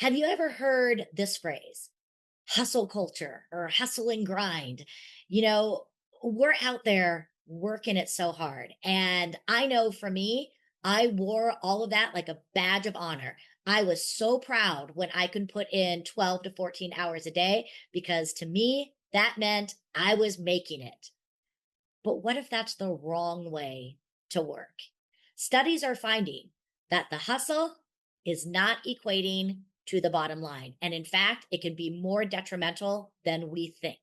Have you ever heard this phrase, hustle culture or hustle and grind? You know, we're out there working it so hard. And I know for me, I wore all of that like a badge of honor. I was so proud when I could put in 12 to 14 hours a day because to me, that meant I was making it. But what if that's the wrong way to work? Studies are finding that the hustle is not equating to the bottom line. And in fact, it can be more detrimental than we think.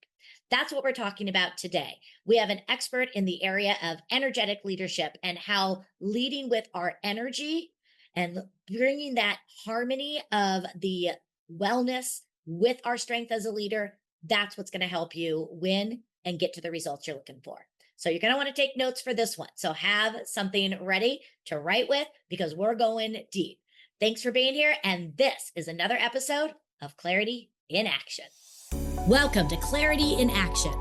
That's what we're talking about today. We have an expert in the area of energetic leadership and how leading with our energy and bringing that harmony of the wellness with our strength as a leader, that's what's going to help you win and get to the results you're looking for. So you're going to want to take notes for this one. So have something ready to write with because we're going deep. Thanks for being here. And this is another episode of Clarity in Action. Welcome to Clarity in Action.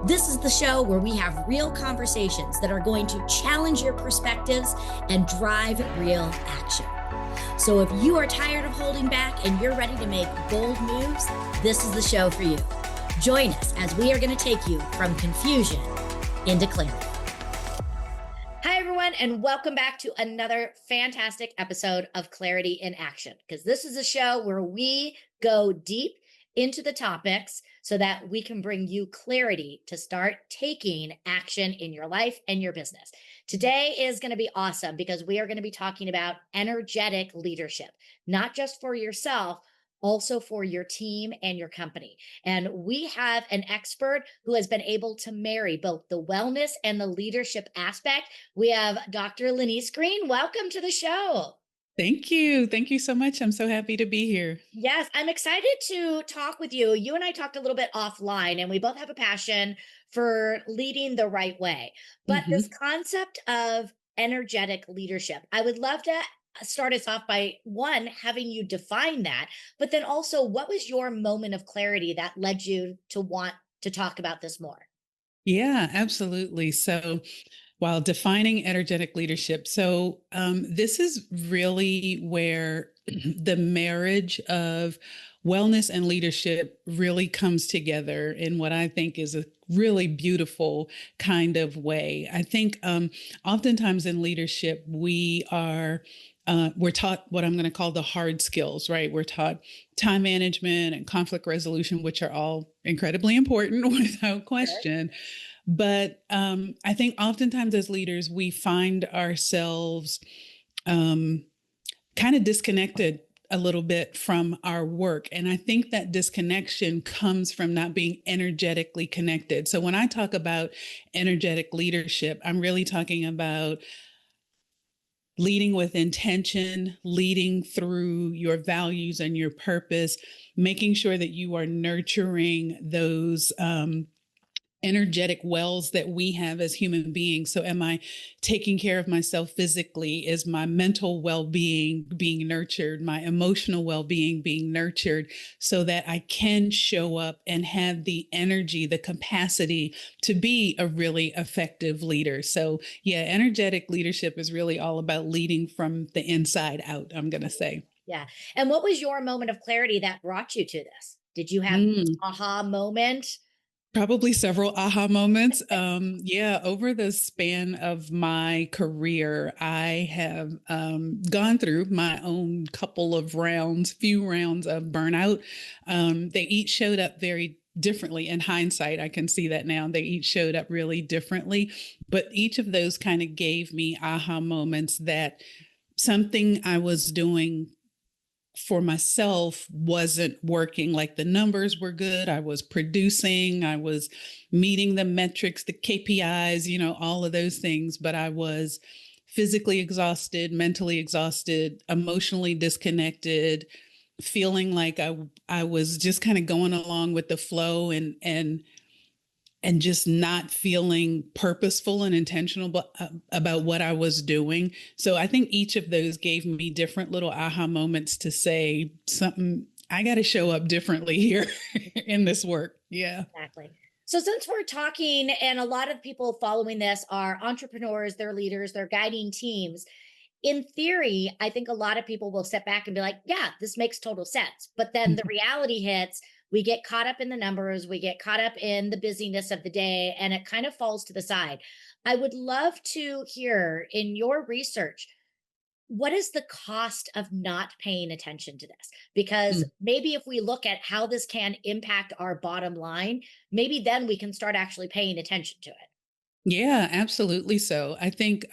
This is the show where we have real conversations that are going to challenge your perspectives and drive real action. So if you are tired of holding back and you're ready to make bold moves, this is the show for you. Join us as we are going to take you from confusion into clarity. Hi, everyone, and welcome back to another fantastic episode of Clarity in Action, because this is a show where we go deep into the topics so that we can bring you clarity to start taking action in your life and your business. Today is going to be awesome because we are going to be talking about energetic leadership, not just for yourself, also for your team and your company. And we have an expert who has been able to marry both the wellness and the leadership aspect. We have Dr. Lynise Green. Welcome to the show. Thank you. Thank you so much. I'm so happy to be here. Yes, I'm excited to talk with you. You and I talked a little bit offline, and we both have a passion for leading the right way. But this hmm concept of energetic leadership, I would love to start us off by one, having you define that, but then also what was your moment of clarity that led you to want to talk about this more? Yeah, absolutely. So, while defining energetic leadership, this is really where the marriage of wellness and leadership really comes together in what I think is a really beautiful kind of way. I think oftentimes in leadership, we're taught what I'm going to call the hard skills, right? We're taught time management and conflict resolution, which are all incredibly important without Sure. question. But I think oftentimes as leaders, we find ourselves kind of disconnected a little bit from our work. And I think that disconnection comes from not being energetically connected. So when I talk about energetic leadership, I'm really talking about leading with intention, leading through your values and your purpose, making sure that you are nurturing those energetic wells that we have as human beings. So am I taking care of myself physically? Is my mental well-being being nurtured? My emotional well-being being nurtured so that I can show up and have the energy, the capacity to be a really effective leader? So yeah, energetic leadership is really all about leading from the inside out, I'm going to say. Yeah. And what was your moment of clarity that brought you to this? Did you have this Mm. aha moment? Probably several aha moments. Yeah, over the span of my career, I have gone through my own few rounds of burnout. They each showed up very differently. In hindsight, I can see that now. They each showed up really differently, but each of those kind of gave me aha moments that something I was doing for myself wasn't working. Like the numbers were good. I was producing, I was meeting the metrics, the KPIs, all of those things, but I was physically exhausted, mentally exhausted, emotionally disconnected, feeling like I was just kind of going along with the flow and just not feeling purposeful and intentional about what I was doing. So I think each of those gave me different little aha moments to say something, I got to show up differently here in this work. Yeah. Exactly. So since we're talking, and a lot of people following this are entrepreneurs, they're leaders, they're guiding teams, in theory, I think a lot of people will step back and be like, yeah, this makes total sense. But then the Mhm. reality hits, we get caught up in the numbers, we get caught up in the busyness of the day, and it kind of falls to the side. I would love to hear in your research, what is the cost of not paying attention to this? Because Mm. maybe if we look at how this can impact our bottom line, maybe then we can start actually paying attention to it. Yeah, absolutely. So I think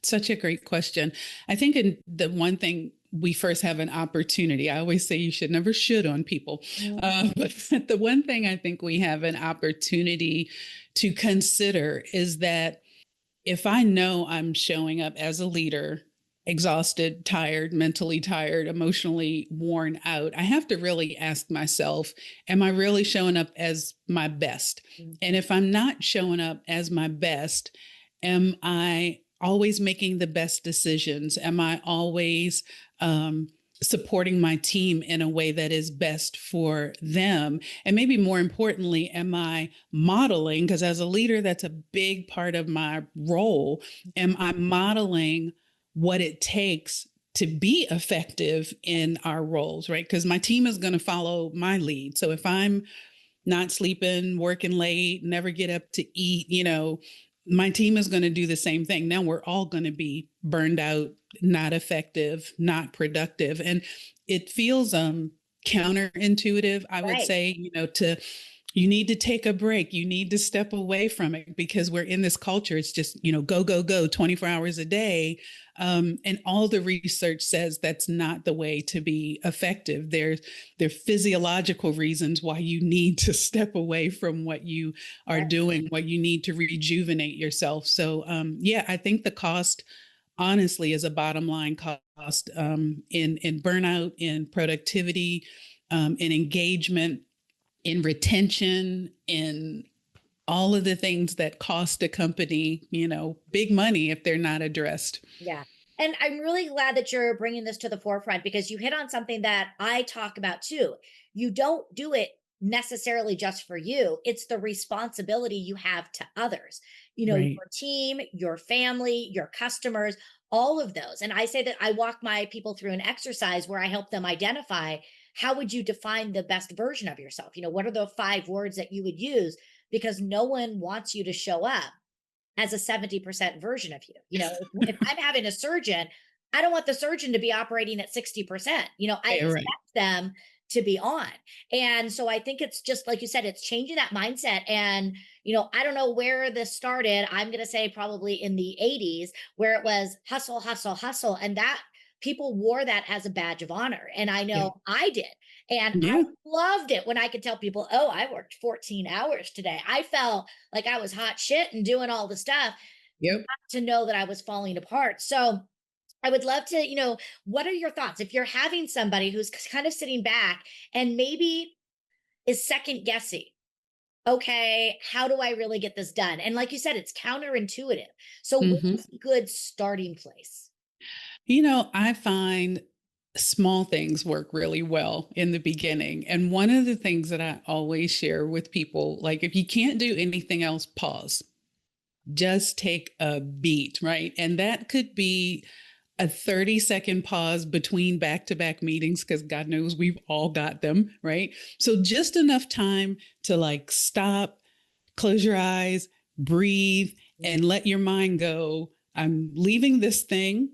such a great question. I think in the one thing we first have an opportunity. I always say you should never should on people. But the one thing I think we have an opportunity to consider is that if I know I'm showing up as a leader, exhausted, tired, mentally tired, emotionally worn out, I have to really ask myself, am I really showing up as my best? And if I'm not showing up as my best, am I always making the best decisions? Am I always supporting my team in a way that is best for them? And maybe more importantly, am I modeling? Because as a leader, that's a big part of my role. Am I modeling what it takes to be effective in our roles, right? Because my team is going to follow my lead. So if I'm not sleeping, working late, never get up to eat, my team is going to do the same thing. Now we're all going to be burned out, not effective, not productive. And it feels counterintuitive, I would Right. say, to you need to take a break. You need to step away from it because we're in this culture. It's just, go, go, go 24 hours a day. And all the research says that's not the way to be effective. There are physiological reasons why you need to step away from what you are Right. doing, what you need to rejuvenate yourself. So, yeah, I think the cost honestly is a bottom line cost in burnout, in productivity, in engagement, in retention, in all of the things that cost a company, big money if they're not addressed. Yeah. And I'm really glad that you're bringing this to the forefront because you hit on something that I talk about too. You don't do it necessarily just for you, it's the responsibility you have to others, Right. your team, your family, your customers, all of those. And I say that I walk my people through an exercise where I help them identify how would you define the best version of yourself? What are the 5 words that you would use? Because no one wants you to show up as a 70% version of you. If I'm having a surgeon, I don't want the surgeon to be operating at 60%. I Yeah, right. expect them to be on. And so I think it's just like you said, it's changing that mindset. And, I don't know where this started. I'm going to say probably in the 80s, where it was hustle, hustle, hustle. And that people wore that as a badge of honor. And I Yeah. know I did. And I Yeah. loved it when I could tell people, oh, I worked 14 hours today. I felt like I was hot shit and doing all the stuff Yep. to know that I was falling apart. So I would love to, what are your thoughts? If you're having somebody who's kind of sitting back and maybe is second guessing, okay, how do I really get this done? And like you said, it's counterintuitive. So Hmm. what's a good starting place? I find small things work really well in the beginning. And one of the things that I always share with people, like if you can't do anything else, pause. Just take a beat, right? And that could be a 30-second pause between back to back meetings, because God knows we've all got them, right? So just enough time to like stop, close your eyes, breathe, Yeah. and let your mind go. I'm leaving this thing.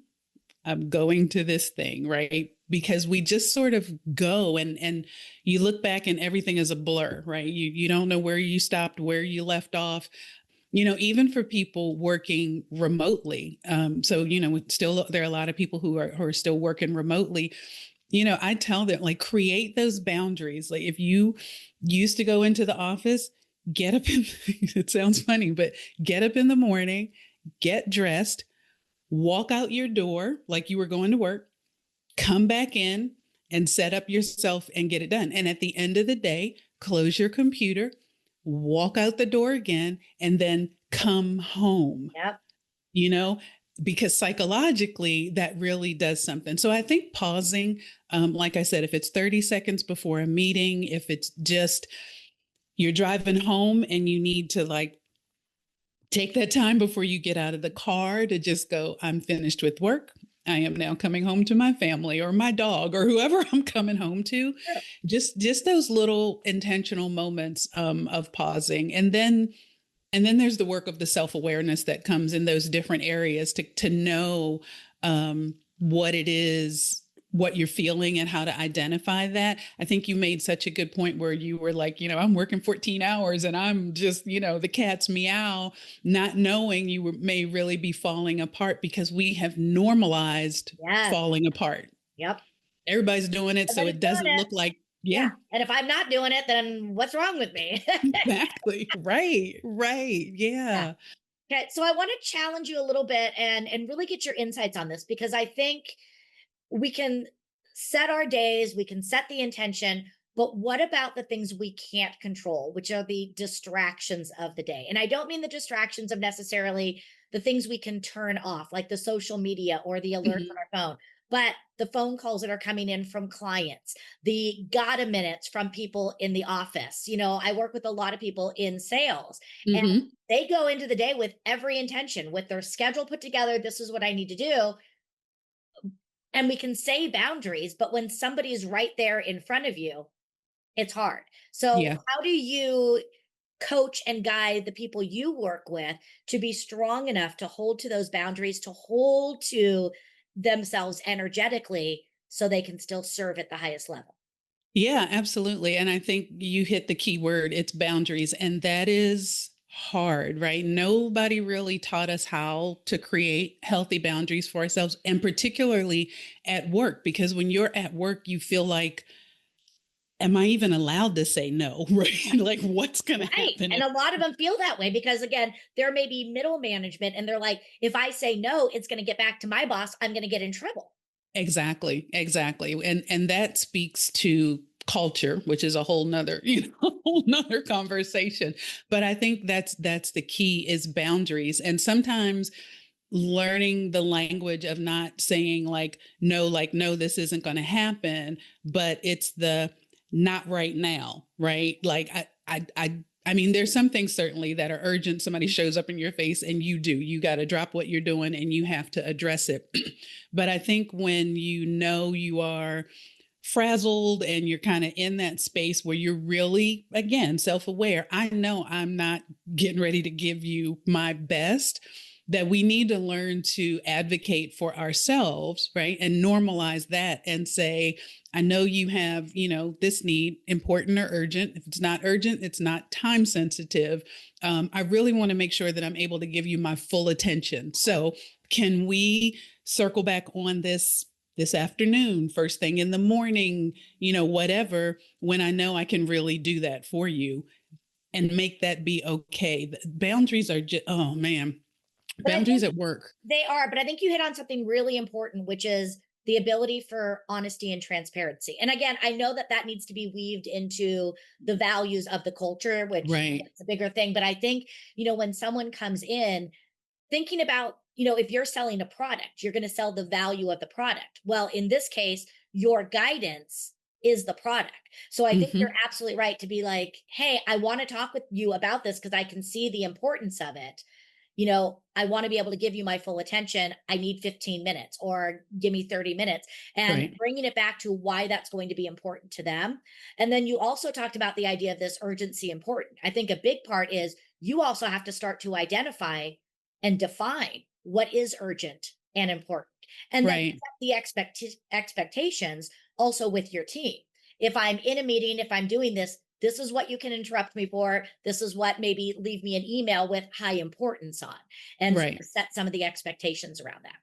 I'm going to this thing, right? Because we just sort of go and you look back and everything is a blur, right? You don't know where you stopped, where you left off, even for people working remotely. So, still there are a lot of people who are still working remotely. I tell them like create those boundaries. Like if you used to go into the office, get up in, it sounds funny, but get up in the morning, get dressed, walk out your door like you were going to work, come back in and set up yourself and get it done. And at the end of the day, close your computer, walk out the door again, and then come home, Yep. you know, because psychologically that really does something. So I think pausing, like I said, if it's 30 seconds before a meeting, if it's just you're driving home and you need to like take that time before you get out of the car to just go, I'm finished with work. I am now coming home to my family or my dog or whoever I'm coming home to. True. Just those little intentional moments of pausing, and then there's the work of the self-awareness that comes in those different areas to know what it is, what you're feeling, and how to identify that. I think you made such a good point where you were like, I'm working 14 hours and I'm just, the cat's meow, not knowing may really be falling apart because we have normalized Yes. falling apart. Yep. Everybody's doing it, so Everybody's it doing doesn't it. look like, Yeah. yeah, And if I'm not doing it, then what's wrong with me? exactly. Right. Right. Yeah. Yeah. Okay. So I want to challenge you a little bit and really get your insights on this because I think we can set our days, we can set the intention, but what about the things we can't control, which are the distractions of the day? And I don't mean the distractions of necessarily the things we can turn off, like the social media or the alerts on Hmm. our phone, but the phone calls that are coming in from clients, the gotta minutes from people in the office. I work with a lot of people in sales and Hmm. they go into the day with every intention, with their schedule put together. This is what I need to do, and we can say boundaries, but when somebody is right there in front of you, it's hard. So, Yeah. how do you coach and guide the people you work with to be strong enough to hold to those boundaries, to hold to themselves energetically so they can still serve at the highest level? Yeah, absolutely. And I think you hit the key word, it's boundaries. And that is hard, right? Nobody really taught us how to create healthy boundaries for ourselves, and particularly at work, because when you're at work, you feel like, am I even allowed to say no? Right? Like, what's going to Right. happen? And a lot of them feel that way because, again, there may be middle management and they're like, if I say no, it's going to get back to my boss. I'm going to get in trouble. Exactly, exactly. And that speaks to culture, which is a whole nother, a whole nother conversation. But I think that's the key is boundaries. And sometimes learning the language of not saying like no, this isn't going to happen, but it's the not right now, right? Like I mean, there's some things certainly that are urgent. Somebody shows up in your face and you got to drop what you're doing and you have to address it. But I think when you are frazzled and you're kind of in that space where you're really, again, self-aware, I know I'm not getting ready to give you my best, that we need to learn to advocate for ourselves, right? And normalize that and say, I know you have, this need, important or urgent. If it's not urgent, it's not time sensitive. I really want to make sure that I'm able to give you my full attention. So can we circle back on this afternoon, first thing in the morning, whatever, when I know I can really do that for you and make that be okay. The boundaries are just, oh man, But I think boundaries at work. they are, but I think you hit on something really important, which is the ability for honesty and transparency. And again, I know that that needs to be weaved into the values of the culture, which Right. it's a bigger thing. But I think, when someone comes in thinking about, if you're selling a product, you're going to sell the value of the product. Well, in this case, your guidance is the product. So I think you're Hmm. absolutely right to be like, hey, I want to talk with you about this because I can see the importance of it. I want to be able to give you my full attention. I need 15 minutes or give me 30 minutes, and Right. bringing it back to why that's going to be important to them. And then you also talked about the idea of this urgency important. I think a big part is you also have to start to identify and define what is urgent and important. And then Right. set the expectations also with your team. If I'm in a meeting, if I'm doing this, this is what you can interrupt me for. This is what maybe leave me an email with high importance on, and sort Right. of set some of the expectations around that.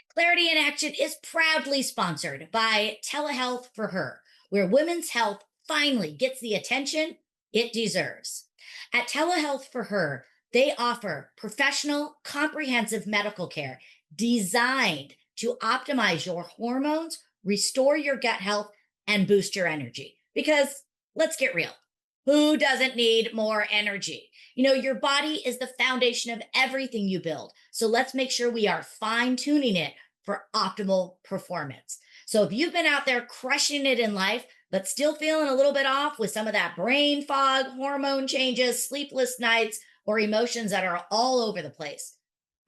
Clarity in Action is proudly sponsored by Telehealth for Her, where women's health finally gets the attention it deserves. At Telehealth for Her, they offer professional, comprehensive medical care designed to optimize your hormones, restore your gut health, and boost your energy. Because let's get real, who doesn't need more energy? Your body is the foundation of everything you build. So let's make sure we are fine tuning it for optimal performance. So if you've been out there crushing it in life, but still feeling a little bit off with some of that brain fog, hormone changes, sleepless nights, or emotions that are all over the place,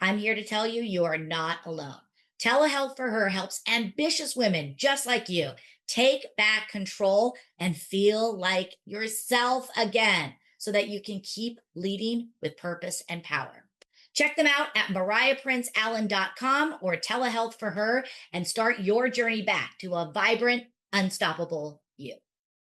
I'm here to tell you, you are not alone. Telehealth for Her helps ambitious women just like you take back control and feel like yourself again so that you can keep leading with purpose and power. Check them out at mariahprinceallen.com or Telehealth for Her and start your journey back to a vibrant, unstoppable you.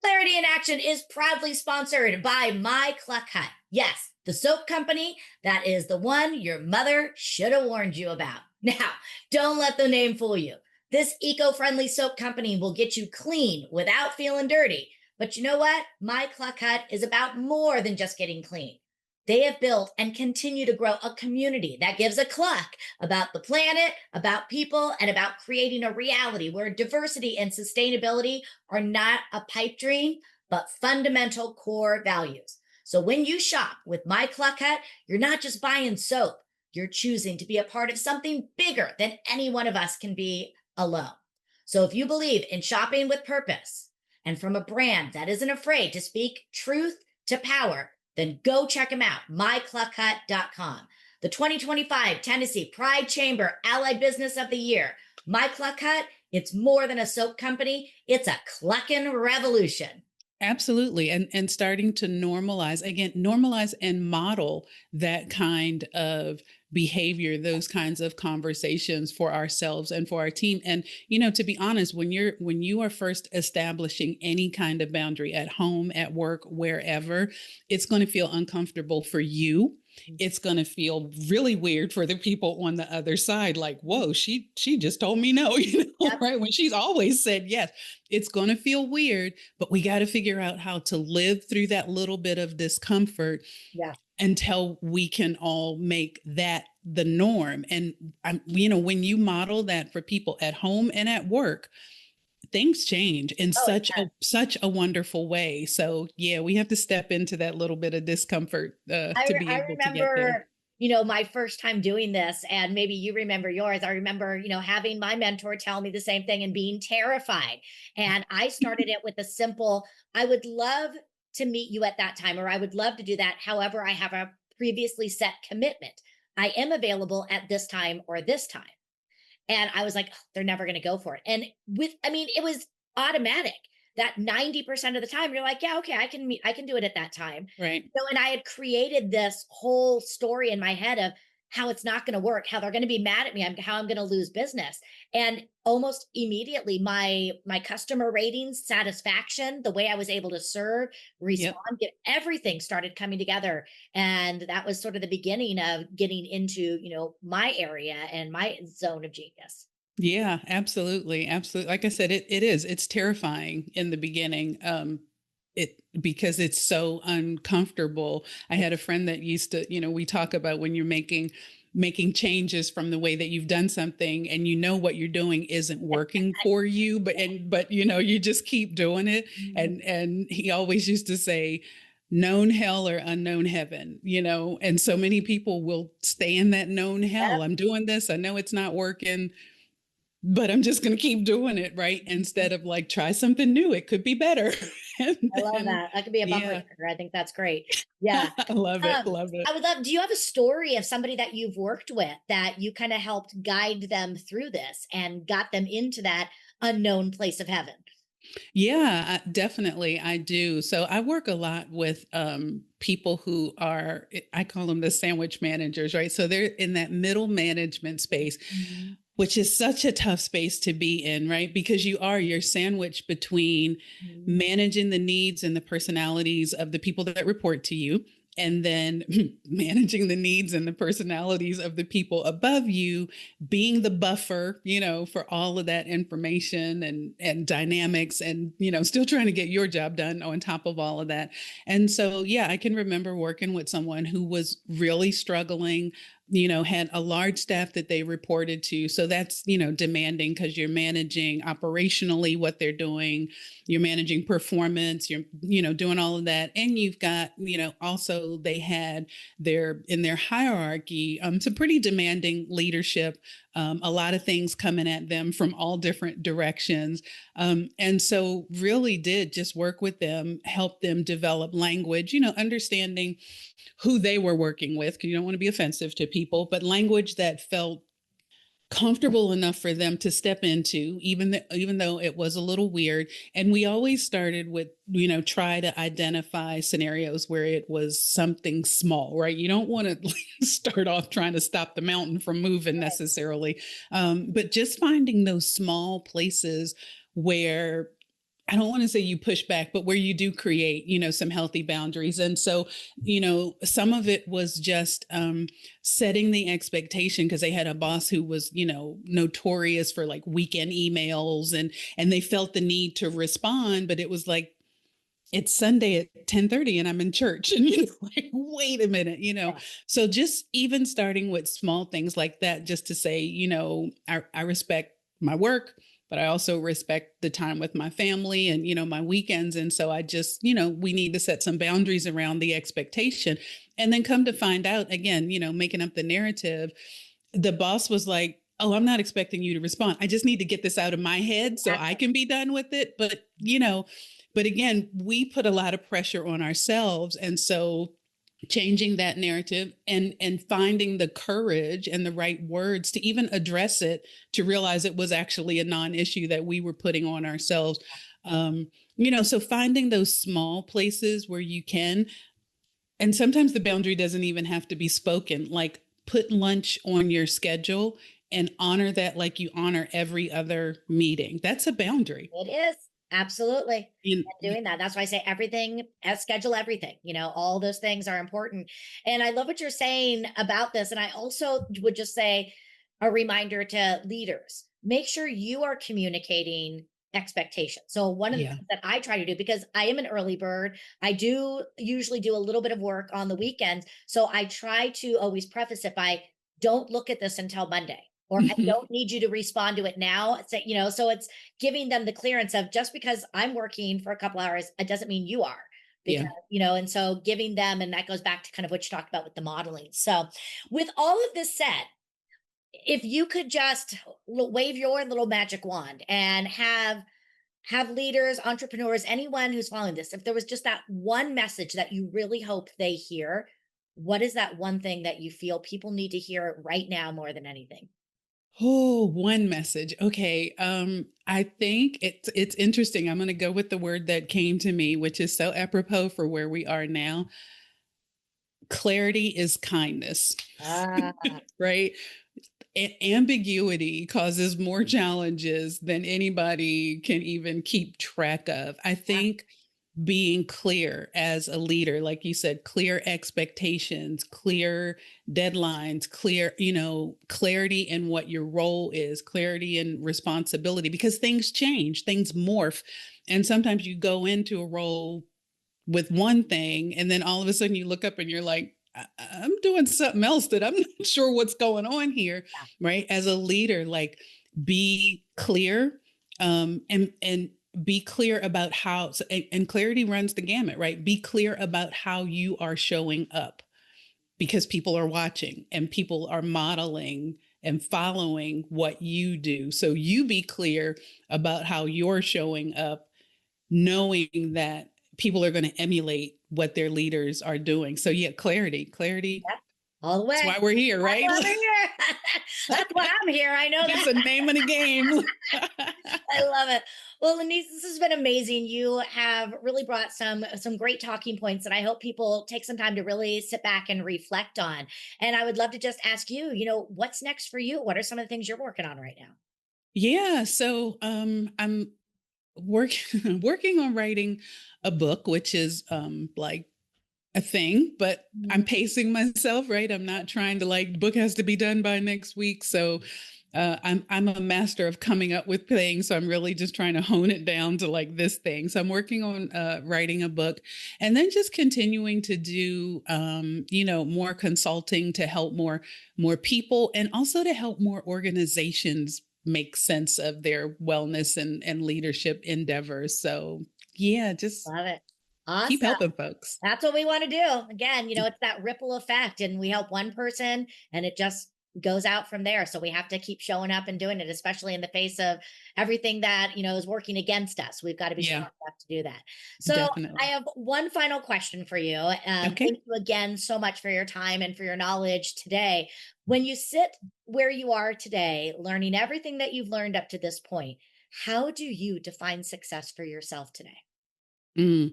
Clarity in Action is proudly sponsored by My Cluck Hut. Yes, the soap company that is the one your mother should have warned you about. Now, don't let the name fool you. This eco friendly soap company will get you clean without feeling dirty. But you know what? My Cluck Hut is about more than just getting clean. They have built and continue to grow a community that gives a cluck about the planet, about people, and about creating a reality where diversity and sustainability are not a pipe dream, but fundamental core values. So when you shop with My Cluck Hut, you're not just buying soap, you're choosing to be a part of something bigger than any one of us can be alone. So if you believe in shopping with purpose and from a brand that isn't afraid to speak truth to power, then go check them out, mycluckhut.com. The 2025 Tennessee Pride Chamber Allied Business of the Year. My Cluck Hut, it's more than a soap company, it's a clucking revolution. Absolutely. And starting to normalize and model that kind of behavior, those kinds of conversations for ourselves and for our team. And, to be honest, when you are first establishing any kind of boundary at home, at work, wherever, it's going to feel uncomfortable for you. It's going to feel really weird for the people on the other side. Like, whoa, she just told me no, Yep. right? When she's always said yes. It's going to feel weird, but we got to figure out how to live through that little bit of discomfort Yeah. until we can all make that the norm. And when you model that for people at home and at work, things change in Oh, such a wonderful way. So yeah, we have to step into that little bit of discomfort to be I able to get there. remember, my first time doing this, and maybe you remember yours. I remember, having my mentor tell me the same thing and being terrified. And I started it with a simple, I would love to meet you at that time, or I would love to do that. However, I have a previously set commitment. I am available at this time or this time. And I was like, "Ugh, they're never going to go for it." And it was automatic that 90% of the time you're like, yeah, okay, I can do it at that time. Right. So, and I had created this whole story in my head of how it's not going to work, how they're going to be mad at me, how I'm going to lose business. And almost immediately my customer ratings, satisfaction, the way I was able to serve, Yep. respond, get everything started coming together. And that was sort of the beginning of getting into, my area and my zone of genius. Yeah, absolutely. Absolutely. Like I said, it's terrifying in the beginning. Because it's so uncomfortable. I had a friend that used to, we talk about when you're making changes from the way that you've done something and what you're doing isn't working for you, but you just keep doing it. Mhm. And he always used to say, known hell or unknown heaven, and so many people will stay in that known hell. Yep. I'm doing this, I know it's not working, but I'm just going to keep doing it, right? Mhm. Instead of like, try something new. It could be better. and I love then, that. That could be a bumper yeah, sticker. I think that's great. Yeah. I love it. Love it. I would love, do you have a story of somebody that you've worked with that you kind of helped guide them through this and got them into that unknown place of heaven? Yeah, definitely. I do. So I work a lot with people who are, I call them the sandwich managers, right? So they're in that middle management space, Mhm. which is such a tough space to be in, right? Because you're sandwiched between Mhm. managing the needs and the personalities of the people that report to you, and then managing the needs and the personalities of the people above you, being the buffer, for all of that information and dynamics, and still trying to get your job done on top of all of that. And so, yeah, I can remember working with someone who was really struggling, had a large staff that they reported to. So that's, demanding because you're managing operationally what they're doing, you're managing performance, you're, doing all of that. And you've got, also they had in their hierarchy, some pretty demanding leadership, a lot of things coming at them from all different directions. And so really did just work with them, help them develop language, understanding who they were working with, because you don't want to be offensive to people, but language that felt comfortable enough for them to step into, even though it was a little weird. And we always started with, try to identify scenarios where it was something small, right? You don't want to start off trying to stop the mountain from moving necessarily, but just finding those small places where, I don't want to say you push back, but where you do create, some healthy boundaries. And so, some of it was just setting the expectation, because they had a boss who was, notorious for like weekend emails, and they felt the need to respond, but it was like, it's Sunday at 10:30 and I'm in church, and like, wait a minute, So just even starting with small things like that, just to say, I respect my work, but I also respect the time with my family and, my weekends. And so I just, we need to set some boundaries around the expectation. And then come to find out, again, making up the narrative, the boss was like, oh, I'm not expecting you to respond. I just need to get this out of my head so I can be done with it. But again, we put a lot of pressure on ourselves. And so changing that narrative and finding the courage and the right words to even address it, to realize it was actually a non-issue that we were putting on ourselves. So finding those small places where you can, and sometimes the boundary doesn't even have to be spoken, like put lunch on your schedule and honor that like you honor every other meeting. That's a boundary. It is. Absolutely. In, And doing that. That's why I say everything, schedule everything. All those things are important. And I love what you're saying about this. And I also would just say a reminder to leaders, make sure you are communicating expectations. So one of the yeah. things that I try to do, because I am an early bird, I do usually do a little bit of work on the weekends. So I try to always preface it by, don't look at this until Monday, or I don't need you to respond to it now. So it's giving them the clearance of, just because I'm working for a couple hours, it doesn't mean you are. Because, Yeah. and so giving them, and that goes back to kind of what you talked about with the modeling. So with all of this said, if you could just wave your little magic wand and have leaders, entrepreneurs, anyone who's following this, if there was just that one message that you really hope they hear, what is that one thing that you feel people need to hear right now more than anything? Oh, one message. Okay. I think it's interesting. I'm going to go with the word that came to me, which is so apropos for where we are now. Clarity is kindness, Ah, right? Ambiguity causes more challenges than anybody can even keep track of. I think being clear as a leader, like you said, clear expectations, clear deadlines, clear, clarity in what your role is, clarity and responsibility, because things change, things morph. And sometimes you go into a role with one thing, and then all of a sudden you look up and you're like, I'm doing something else that I'm not sure what's going on here. yeah. Right. As a leader, like, be clear, and be clear about how, and clarity runs the gamut, right? Be clear about how you are showing up, because people are watching and people are modeling and following what you do. So you be clear about how you're showing up, knowing that people are going to emulate what their leaders are doing. So yeah, clarity. Yep. All the That's way. why we're here, That's right? why I'm here. That's why I'm here. I know It's that. the name of the game. I love it. Well, Lynise, this has been amazing. You have really brought some great talking points that I hope people take some time to really sit back and reflect on. And I would love to just ask you, what's next for you? What are some of the things you're working on right now? Yeah, so I'm working on writing a book, which is like a thing, but I'm Mhm. pacing myself, right? I'm not trying to, like, the book has to be done by next week. So I'm a master of coming up with things. So I'm really just trying to hone it down to like this thing. So I'm working on writing a book, and then just continuing to do more consulting to help more people, and also to help more organizations make sense of their wellness and leadership endeavors. So yeah, just Love it. keep Awesome. helping folks. That's what we want to do. Again, it's that ripple effect, and we help one person and it just goes out from there. So we have to keep showing up and doing it, especially in the face of everything that, is working against us. We've got to be strong Yeah, enough to do that. So I definitely. have one final question for you. Thank Okay. you again so much for your time and for your knowledge today. When you sit where you are today, learning everything that you've learned up to this point, how do you define success for yourself today? Mm.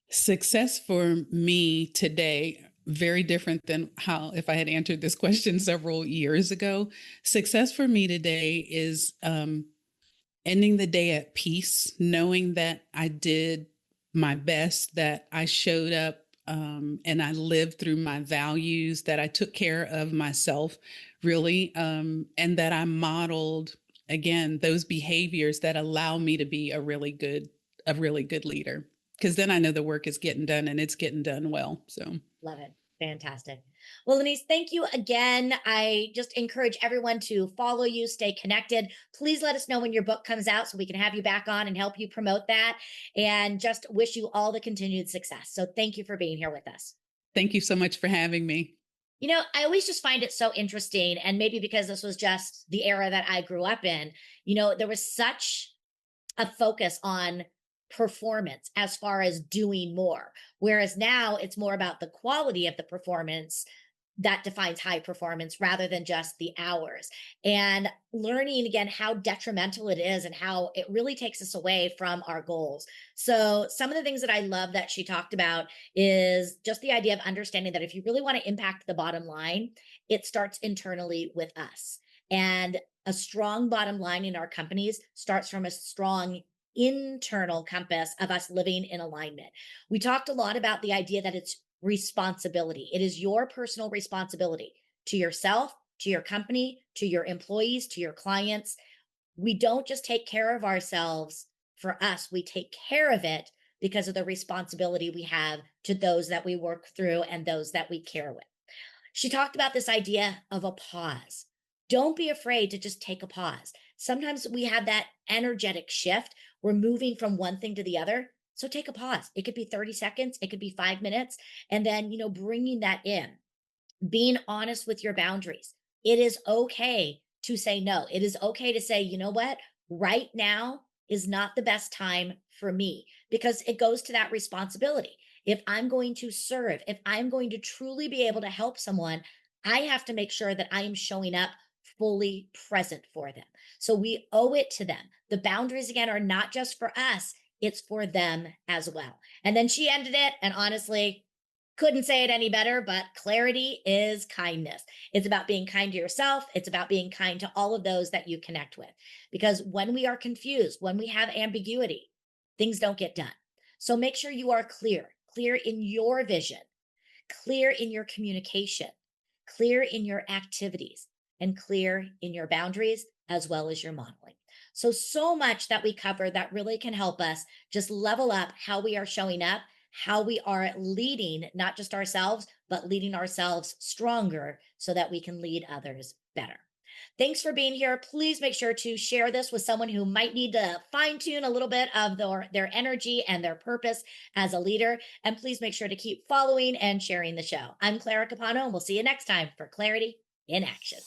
Success for me today, very different than how if I had answered this question several years ago. Success for me today is ending the day at peace, knowing that I did my best, that I showed up and I lived through my values, that I took care of myself, really, and that I modeled again those behaviors that allow me to be a really good leader. Because then I know the work is getting done and it's getting done well. So Love it. Fantastic. Well, Lynise, thank you again. I just encourage everyone to follow you, stay connected. Please let us know when your book comes out so we can have you back on and help you promote that. And just wish you all the continued success. So thank you for being here with us. thank you so much for having me. I always just find it so interesting. And maybe because this was just the era that I grew up in, there was such a focus on performance as far as doing more. Whereas now it's more about the quality of the performance that defines high performance rather than just the hours. And learning again how detrimental it is and how it really takes us away from our goals. So, some of the things that I love that she talked about is just the idea of understanding that if you really want to impact the bottom line, it starts internally with us. And a strong bottom line in our companies starts from a strong internal compass of us living in alignment. We talked a lot about the idea that it's responsibility. It is your personal responsibility to yourself, to your company, to your employees, to your clients. We don't just take care of ourselves for us, we take care of it because of the responsibility we have to those that we work through and those that we care with. She talked about this idea of a pause. Don't be afraid to just take a pause. Sometimes we have that energetic shift. We're moving from one thing to the other. So take a pause. It could be 30 seconds, it could be 5 minutes, and then, bringing that in, being honest with your boundaries. It is okay to say no. It is okay to say, you know what? Right now is not the best time for me because it goes to that responsibility. If I'm going to serve, if I'm going to truly be able to help someone, I have to make sure that I am showing up fully present for them. So we owe it to them. The boundaries, again, are not just for us, it's for them as well. And then she ended it. And honestly, couldn't say it any better, but clarity is kindness. It's about being kind to yourself. It's about being kind to all of those that you connect with. Because when we are confused, when we have ambiguity, things don't get done. So make sure you are clear in your vision, clear in your communication, clear in your activities, and clear in your boundaries as well as your modeling. So much that we cover that really can help us just level up how we are showing up, how we are leading, not just ourselves, but leading ourselves stronger so that we can lead others better. Thanks for being here. Please make sure to share this with someone who might need to fine tune a little bit of their energy and their purpose as a leader. And please make sure to keep following and sharing the show. I'm Clara Capano, and we'll see you next time for Clarity in Action.